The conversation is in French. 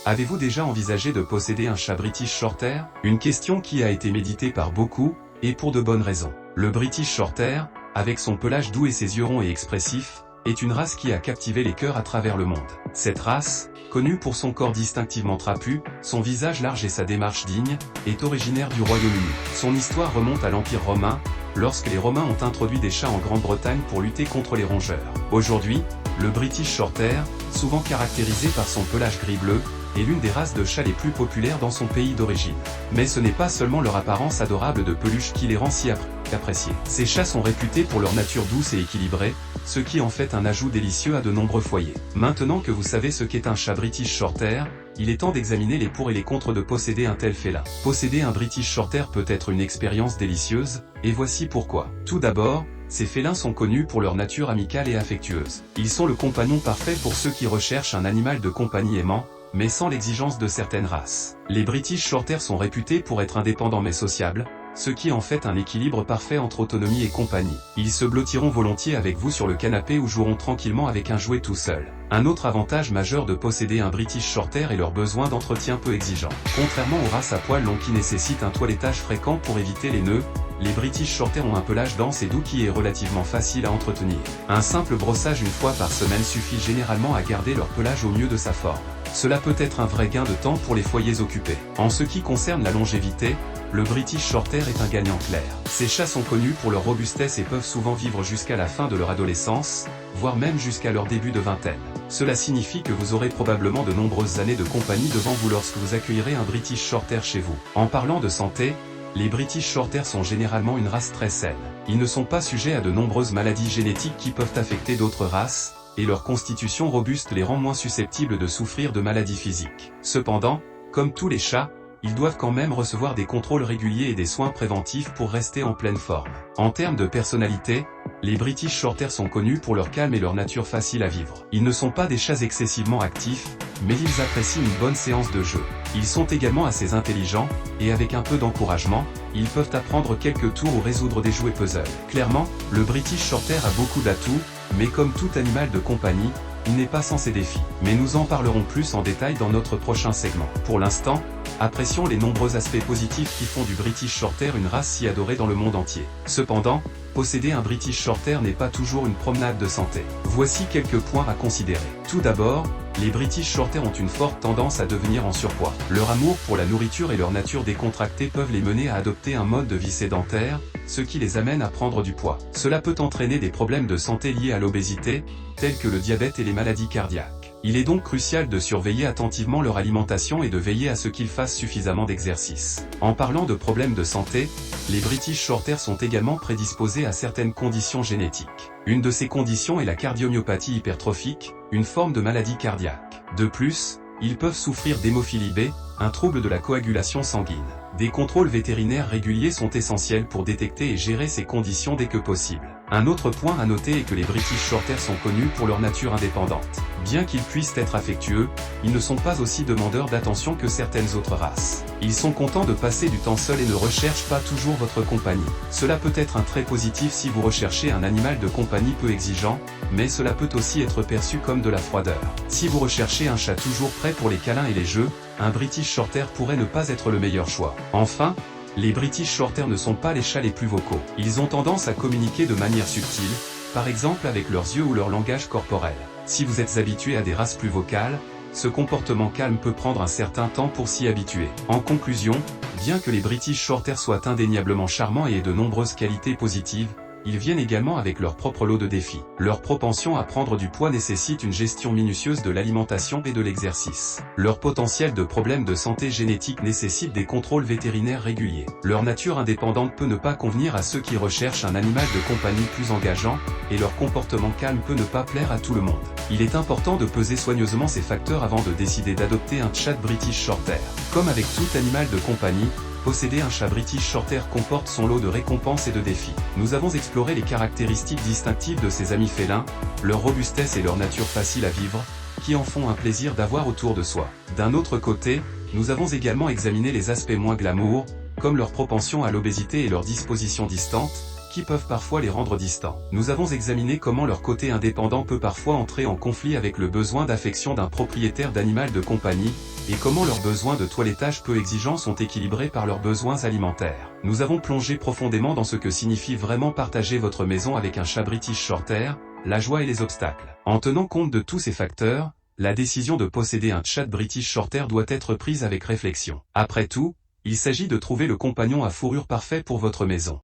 Avez-vous déjà envisagé de posséder un chat British Shorthair? Une question qui a été méditée par beaucoup, et pour de bonnes raisons. Le British Shorthair, avec son pelage doux et ses yeux ronds et expressifs, est une race qui a captivé les cœurs à travers le monde. Cette race, connue pour son corps distinctivement trapu, son visage large et sa démarche digne, est originaire du Royaume-Uni. Son histoire remonte à l'Empire romain, lorsque les Romains ont introduit des chats en Grande-Bretagne pour lutter contre les rongeurs. Aujourd'hui, le British Shorthair, souvent caractérisé par son pelage gris-bleu, est l'une des races de chats les plus populaires dans son pays d'origine. Mais ce n'est pas seulement leur apparence adorable de peluche qui les rend si appréciés. Ces chats sont réputés pour leur nature douce et équilibrée, ce qui en fait un ajout délicieux à de nombreux foyers. Maintenant que vous savez ce qu'est un chat British Shorthair, il est temps d'examiner les pour et les contre de posséder un tel félin. Posséder un British Shorthair peut être une expérience délicieuse, et voici pourquoi. Tout d'abord, ces félins sont connus pour leur nature amicale et affectueuse. Ils sont le compagnon parfait pour ceux qui recherchent un animal de compagnie aimant, mais sans l'exigence de certaines races. Les British Shorthair sont réputés pour être indépendants mais sociables, ce qui en fait un équilibre parfait entre autonomie et compagnie. Ils se blottiront volontiers avec vous sur le canapé ou joueront tranquillement avec un jouet tout seul. Un autre avantage majeur de posséder un British Shorthair est leur besoin d'entretien peu exigeant. Contrairement aux races à poils longs qui nécessitent un toilettage fréquent pour éviter les nœuds, les British Shorthair ont un pelage dense et doux qui est relativement facile à entretenir. Un simple brossage une fois par semaine suffit généralement à garder leur pelage au mieux de sa forme. Cela peut être un vrai gain de temps pour les foyers occupés. En ce qui concerne la longévité, le British Shorthair est un gagnant clair. Ces chats sont connus pour leur robustesse et peuvent souvent vivre jusqu'à la fin de leur adolescence, voire même jusqu'à leur début de vingtaine. Cela signifie que vous aurez probablement de nombreuses années de compagnie devant vous lorsque vous accueillerez un British Shorthair chez vous. En parlant de santé, les British Shorthair sont généralement une race très saine. Ils ne sont pas sujets à de nombreuses maladies génétiques qui peuvent affecter d'autres races, et leur constitution robuste les rend moins susceptibles de souffrir de maladies physiques. Cependant, comme tous les chats, ils doivent quand même recevoir des contrôles réguliers et des soins préventifs pour rester en pleine forme. En termes de personnalité, les British Shorthair sont connus pour leur calme et leur nature facile à vivre. Ils ne sont pas des chats excessivement actifs, mais ils apprécient une bonne séance de jeu. Ils sont également assez intelligents, et avec un peu d'encouragement, ils peuvent apprendre quelques tours ou résoudre des jouets puzzles. Clairement, le British Shorthair a beaucoup d'atouts, mais comme tout animal de compagnie, il n'est pas sans ses défis. Mais nous en parlerons plus en détail dans notre prochain segment. Pour l'instant, apprécions les nombreux aspects positifs qui font du British Shorthair une race si adorée dans le monde entier. Cependant, posséder un British Shorthair n'est pas toujours une promenade de santé. Voici quelques points à considérer. Tout d'abord, les British Shorthair ont une forte tendance à devenir en surpoids. Leur amour pour la nourriture et leur nature décontractée peuvent les mener à adopter un mode de vie sédentaire, ce qui les amène à prendre du poids. Cela peut entraîner des problèmes de santé liés à l'obésité, tels que le diabète et les maladies cardiaques. Il est donc crucial de surveiller attentivement leur alimentation et de veiller à ce qu'ils fassent suffisamment d'exercice. En parlant de problèmes de santé, les British Shorthair sont également prédisposés à certaines conditions génétiques. Une de ces conditions est la cardiomyopathie hypertrophique, une forme de maladie cardiaque. De plus, ils peuvent souffrir d'hémophilie B, un trouble de la coagulation sanguine. Des contrôles vétérinaires réguliers sont essentiels pour détecter et gérer ces conditions dès que possible. Un autre point à noter est que les British Shorthair sont connus pour leur nature indépendante. Bien qu'ils puissent être affectueux, ils ne sont pas aussi demandeurs d'attention que certaines autres races. Ils sont contents de passer du temps seuls et ne recherchent pas toujours votre compagnie. Cela peut être un trait positif si vous recherchez un animal de compagnie peu exigeant, mais cela peut aussi être perçu comme de la froideur. Si vous recherchez un chat toujours prêt pour les câlins et les jeux, un British Shorthair pourrait ne pas être le meilleur choix. Enfin, les British Shorthair ne sont pas les chats les plus vocaux. Ils ont tendance à communiquer de manière subtile, par exemple avec leurs yeux ou leur langage corporel. Si vous êtes habitué à des races plus vocales, ce comportement calme peut prendre un certain temps pour s'y habituer. En conclusion, bien que les British Shorthair soient indéniablement charmants et aient de nombreuses qualités positives, ils viennent également avec leur propre lot de défis. Leur propension à prendre du poids nécessite une gestion minutieuse de l'alimentation et de l'exercice. Leur potentiel de problèmes de santé génétique nécessite des contrôles vétérinaires réguliers. Leur nature indépendante peut ne pas convenir à ceux qui recherchent un animal de compagnie plus engageant, et leur comportement calme peut ne pas plaire à tout le monde. Il est important de peser soigneusement ces facteurs avant de décider d'adopter un chat British Shorthair. Comme avec tout animal de compagnie, posséder un chat British Shorthair comporte son lot de récompenses et de défis. Nous avons exploré les caractéristiques distinctives de ces amis félins, leur robustesse et leur nature facile à vivre, qui en font un plaisir d'avoir autour de soi. D'un autre côté, nous avons également examiné les aspects moins glamour, comme leur propension à l'obésité et leur disposition distante, qui peuvent parfois les rendre distants. Nous avons examiné comment leur côté indépendant peut parfois entrer en conflit avec le besoin d'affection d'un propriétaire d'animal de compagnie, et comment leurs besoins de toilettage peu exigeants sont équilibrés par leurs besoins alimentaires. Nous avons plongé profondément dans ce que signifie vraiment partager votre maison avec un chat British Shorthair, la joie et les obstacles. En tenant compte de tous ces facteurs, la décision de posséder un chat British Shorthair doit être prise avec réflexion. Après tout, il s'agit de trouver le compagnon à fourrure parfait pour votre maison.